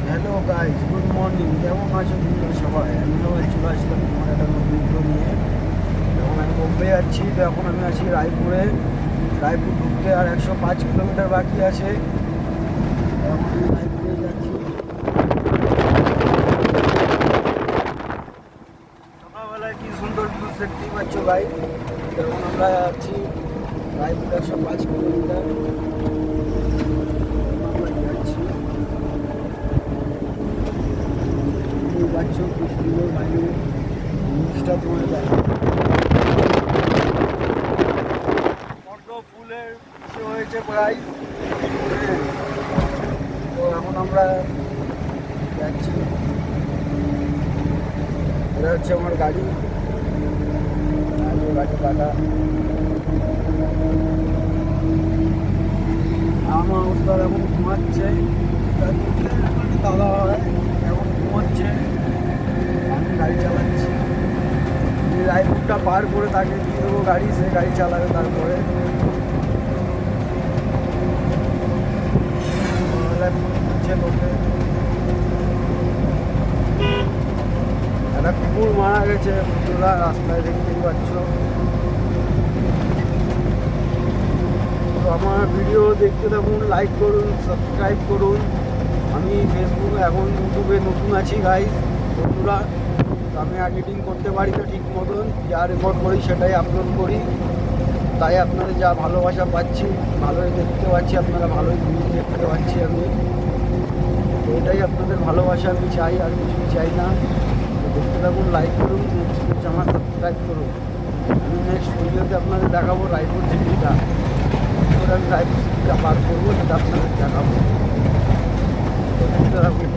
Hello guys, good morning. কেমন আছো তোমরা সবাই? আমিও চলে আসলাম তোমার একটা নতুন ভিডিও নিয়ে। এখন আমি বোম্বে যাচ্ছি, তো এখন আমি আছি রায়পুরে। রায়পুর ঢুকতে আর 105 কিলোমিটার বাকি আছে। এখন আমি রায়পুরে যাচ্ছি। সকালবেলায় কি সুন্দর ভিউজ দেখতেই পাচ্ছ ভাই। এখন আমরা যাচ্ছি রায়পুর 105 কিলোমিটার আমরা যাচ্ছি। পাচ্ছ কি সুন্দর বাইরে জিনিসটা তোমার দেখো। পদ্ম ফুলের বিষয় হয়েছে প্রায়। তো এখন আমরা যাচ্ছি। এটা হচ্ছে আমার গাড়ি, গাড়ি কাটা। আমার অবস্থা এখন ঘুমাচ্ছে, দাদা হয় এখন ঘুমাচ্ছে। আমি গাড়ি চালাচ্ছি। রায়পুরটা পার করে তাকে দিয়ে দেবো গাড়ি, সে গাড়ি চালাবে। তারপরে লোকে একটা কুকুর মারা গেছে তোরা রাস্তায় দেখতেই পাচ্ছ। তো আমার ভিডিও দেখতে থাকুন, লাইক করুন, সাবস্ক্রাইব করুন। আমি ফেসবুকে এখন ইউটিউবে নতুন আছি গাইস বন্ধুরা। আমি এডিটিং করতে পারি না ঠিক মতন, যা রেকর্ড করি সেটাই আপলোড করি। তাই আপনাদের যা ভালোবাসা পাচ্ছি, ভালোই দেখতে পাচ্ছি, আপনারা ভালোই ভিডিও দেখতে পাচ্ছি আমি। তো এটাই আপনাদের ভালোবাসা আমি চাই, আর কিছুই চাই না। দেখতে থাকুন, লাইক করুন, নেক্সট আমার সাবস্ক্রাইব করুন। আমি নেক্সট ভিডিওতে আপনাদের দেখাবো রায়পুর সিটিটা, আমি রায়পুর সিটিটা পার করবো, সেটা আপনাদের দেখাবো। তো দেখতে থাকুন।